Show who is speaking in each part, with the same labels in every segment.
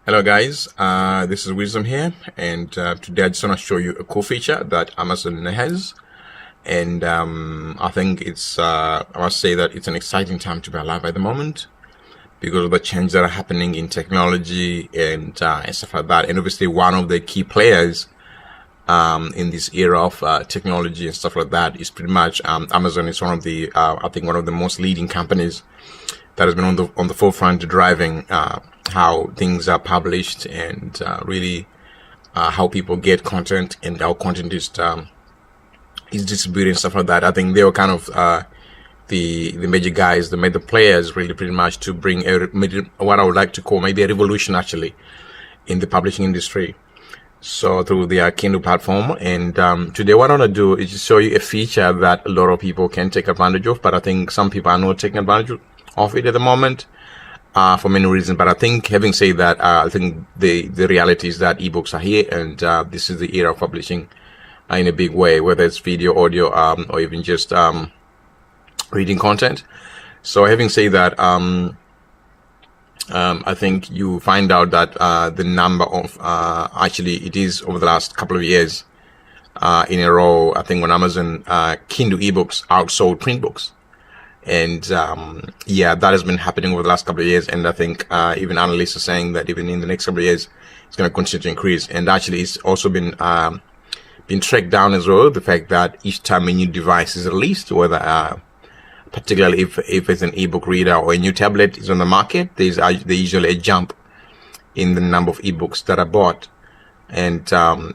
Speaker 1: Hello guys, this is Wisdom here, and today I just want to show you a cool feature that Amazon has, and I think I must say that it's an exciting time to be alive at the moment because of the changes that are happening in technology and stuff like that. And obviously one of the key players in this era of technology and stuff like that is pretty much Amazon is one of the I think one of the most leading companies that has been on the forefront driving how things are published and really how people get content and how content is distributed and stuff like that. I think they were kind of the major guys, the major players, really pretty much to bring what I would like to call maybe a revolution actually in the publishing industry. So through their Kindle platform, and today what I want to do is just show you a feature that a lot of people can take advantage of, but I think some people are not taking advantage of it at the moment for many reasons. But I think, having said that, I think the reality is that ebooks are here, and this is the era of publishing in a big way, whether it's video, audio, or even just reading content. So having said that, I think you find out that the number of actually it is over the last couple of years in a row, I think on Amazon, Kindle Ebooks outsold print books. And yeah, that has been happening over the last couple of years, and I think even analysts are saying that even in the next couple of years it's going to continue to increase. And actually it's also been tracked down as well, the fact that each time a new device is released, whether particularly if it's an ebook reader or a new tablet is on the market, there's usually a jump in the number of ebooks that are bought. And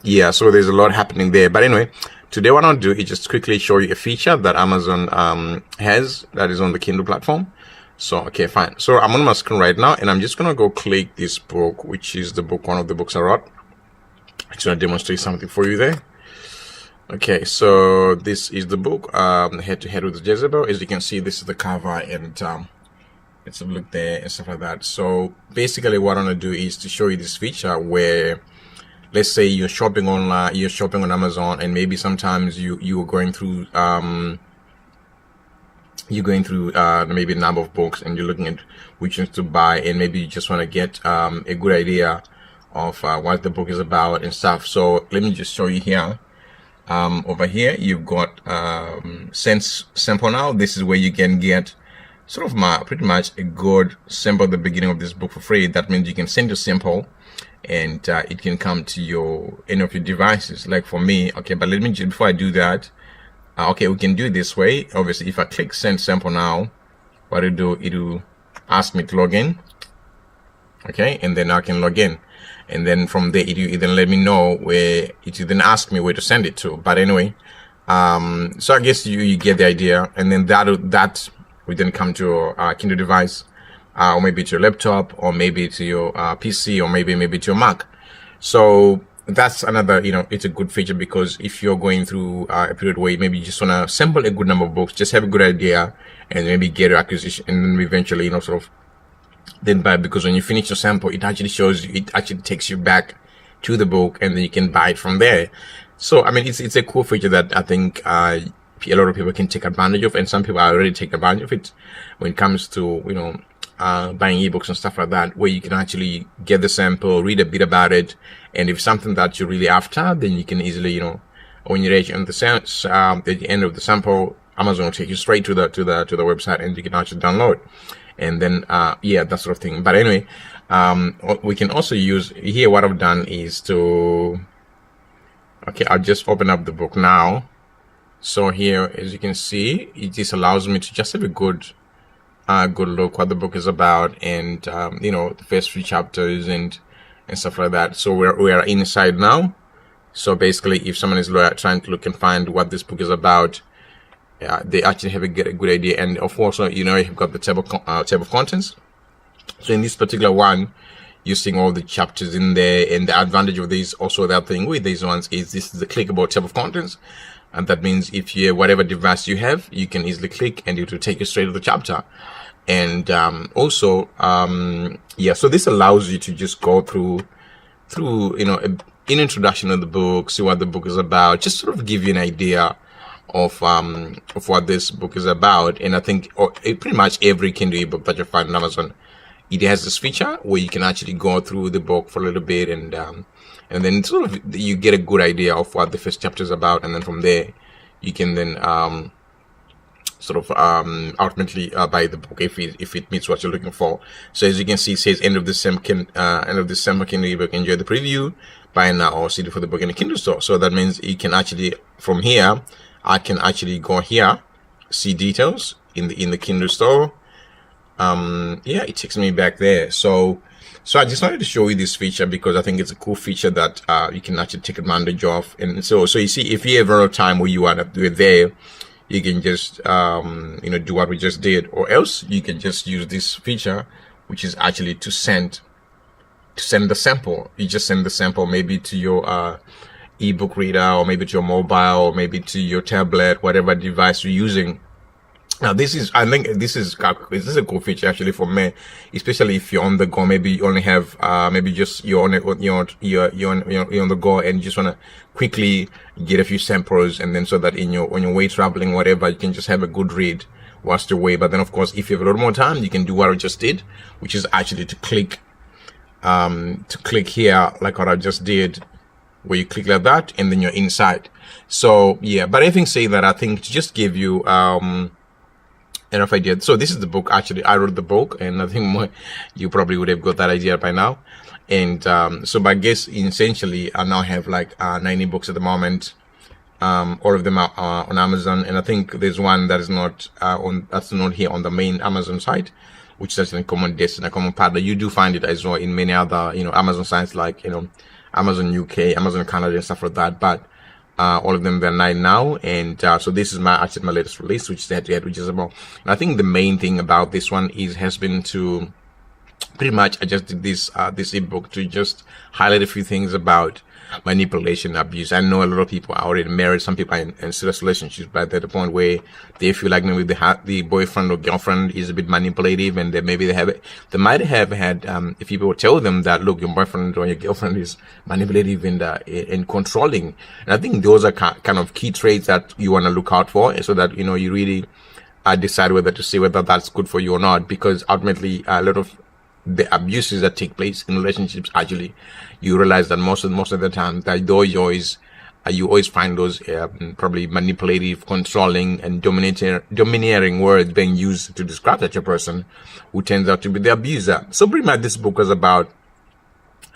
Speaker 1: yeah, so there's a lot happening there. But anyway, today what I'll do is just quickly show you a feature that Amazon has that is on the Kindle platform. So okay, fine. So I'm on my screen right now, and I'm just gonna go click this book, which is the book, one of the books I wrote. I'm just gonna demonstrate something for you there. Okay, so this is the book, Head to Head with Jezebel. As you can see, this is the cover, and let's have a look there and stuff like that. So basically what I want to do is to show you this feature where, let's say you're shopping online, you're shopping on Amazon, and maybe sometimes you are going through maybe a number of books, and you're looking at which ones to buy, and maybe you just want to get a good idea of what the book is about and stuff. So let me just show you here. Over here you've got Sense sample. Now this is where you can get sort of pretty much a good sample at the beginning of this book for free. That means you can send your sample, and it can come to any of your devices, like for me. Okay, but let me just, before I do that, okay, we can do it this way. Obviously, if I click send sample now, what it'll ask me to log in. Okay, and then I can log in, and then from there it then let me know where it then ask me where to send it to. But anyway, so I guess you get the idea, and then that will then come to your Kindle device, or maybe to your laptop, or maybe to your PC, or maybe to your Mac. So that's another, it's a good feature, because if you're going through a period where maybe you just want to sample a good number of books, just have a good idea, and maybe get your acquisition, and then eventually sort of then buy, because when you finish your sample, it actually shows you, it actually takes you back to the book, and then you can buy it from there. So I mean, it's a cool feature that I think a lot of people can take advantage of, and some people are already taking advantage of it when it comes to buying ebooks and stuff like that, where you can actually get the sample, read a bit about it, and if something that you're really after, then you can easily when you reach at the end of the sample, Amazon will take you straight to the website, and you can actually download. And then yeah, that sort of thing. But anyway, we can also use here, what I've done is to, okay, I'll just open up the book now. So here, as you can see, it just allows me to just have a good look what the book is about, and the first few chapters and stuff like that. So we are inside now. So basically, if someone is trying to look and find what this book is about, they actually have a good idea. And of course, you've got the table of contents. So in this particular one, you're seeing all the chapters in there, and the advantage of this, also the other thing with these ones, is this is the clickable table of contents, and that means if you whatever device you have, you can easily click, and it will take you straight to the chapter. And also yeah, so this allows you to just go through an introduction of the book, see what the book is about, just sort of give you an idea of what this book is about. And I think pretty much every Kindle ebook that you find on Amazon it has this feature where you can actually go through the book for a little bit, and then sort of you get a good idea of what the first chapter is about, and then from there you can then ultimately buy the book if it meets what you're looking for. So as you can see, it says end of December Kindle ebook. Enjoy the preview, buy now or CD for the book in the Kindle store. So that means you can actually, from here, I can actually go here, see details in the Kindle store. Yeah, it takes me back there. So I just wanted to show you this feature because I think it's a cool feature that you can actually take advantage of. And so you see, if you ever have time where you want to do it there, you can just do what we just did, or else you can just use this feature, which is actually to send the sample. You just send the sample maybe to your ebook reader, or maybe to your mobile, or maybe to your tablet, whatever device you're using. Now I think this is a cool feature actually for me, especially if you're on the go. Maybe you only have maybe just you're on the go and you just want to quickly get a few samples, and then so that on your way traveling, whatever, you can just have a good read whilst you're away. But then of course, if you have a little more time, you can do what I just did, which is actually to click here like what I just did, where you click like that and then you're inside. So yeah, but having said that, I think to just give you enough idea. So this is the book. Actually, I wrote the book, and I think you probably would have got that idea by now. And so I guess essentially I now have like 90 books at the moment. All of them are on Amazon, and I think there's one that is not that's not here on the main Amazon site, which is actually a common destination, a common partner. You do find it as well in many other Amazon sites like Amazon UK, Amazon Canada, and stuff like that. But all of them, they're 9 now, and so this is my latest release, which is head-to-head, which is about. And I think the main thing about this one has been to pretty much I just did this ebook to just highlight a few things about manipulation, abuse. I know a lot of people are already married. Some people are in serious relationships, but at the point where they feel like maybe the boyfriend or girlfriend is a bit manipulative, and maybe they might have had if people tell them that, look, your boyfriend or your girlfriend is manipulative and controlling. And I think those are kind of key traits that you want to look out for, so that you really decide whether to see whether that's good for you or not. Because ultimately, a lot of the abuses that take place in relationships, actually, you realize that most of the time that you always find those probably manipulative, controlling, and domineering words being used to describe such a person who turns out to be the abuser. So pretty much this book is about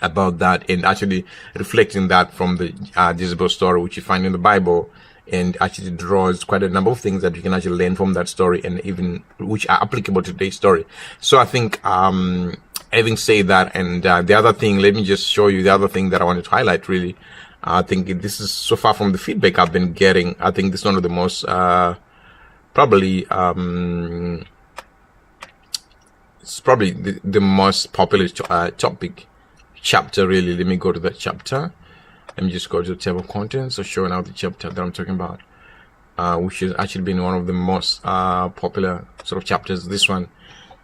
Speaker 1: that, and actually reflecting that from the Jezebel story, which you find in the Bible, and actually draws quite a number of things that you can actually learn from that story, and even which are applicable to today's story. So I think, having said that, and the other thing, let me just show you the other thing that I wanted to highlight. Really, I think this is, so far from the feedback I've been getting, I think this is one of the most probably it's probably the most popular topic chapter. Really, let me go to that chapter. Let me just go to the table of contents, so showing out the chapter that I'm talking about, which has actually been one of the most popular sort of chapters. This one,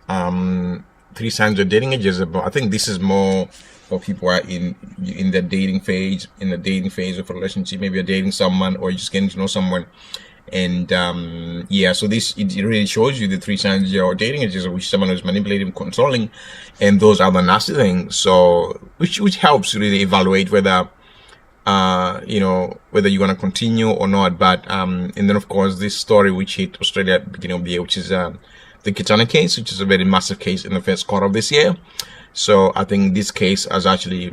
Speaker 1: 3 signs of dating a Jezebel. I think this is more for people who are in the dating phase, of a relationship. Maybe you're dating someone, or you're just getting to know someone. And yeah, so it really shows you the 3 signs you're dating a Jezebel, which is someone who's manipulative, controlling, and those other nasty things. So which helps really evaluate whether whether you want to continue or not. But and then of course this story which hit Australia at the beginning of the year, which is the Kitana case, which is a very massive case in the first quarter of this year. So I think this case has actually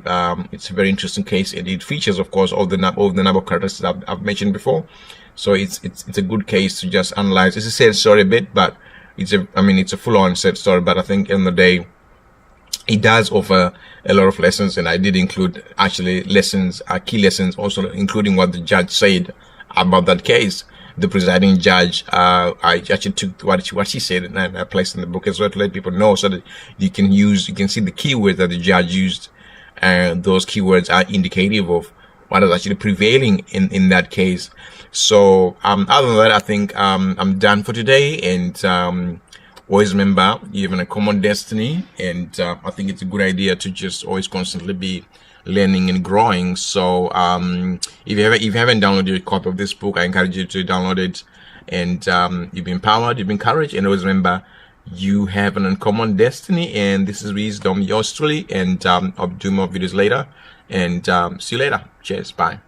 Speaker 1: it's a very interesting case, and it features, of course, all the number of characters that I've mentioned before. So it's a good case to just analyze. It's a sad story a bit, but it's a full-on sad story. But I think in the day, it does offer a lot of lessons, and I did include actually lessons, key lessons, also including what the judge said about that case. The presiding judge, I actually took what she said, and I placed in the book as well to let people know, so that you can see the keywords that the judge used, and those keywords are indicative of what is actually prevailing in that case. So other than that, I think I'm done for today, and always remember, you have a common destiny, and I think it's a good idea to just always constantly be learning and growing. So if you haven't downloaded a copy of this book, I encourage you to download it, and you've been empowered, you've been encouraged, and always remember, You have an uncommon destiny, and this is Wisdom, yours truly. And I'll do more videos later. And see you later. Cheers. Bye.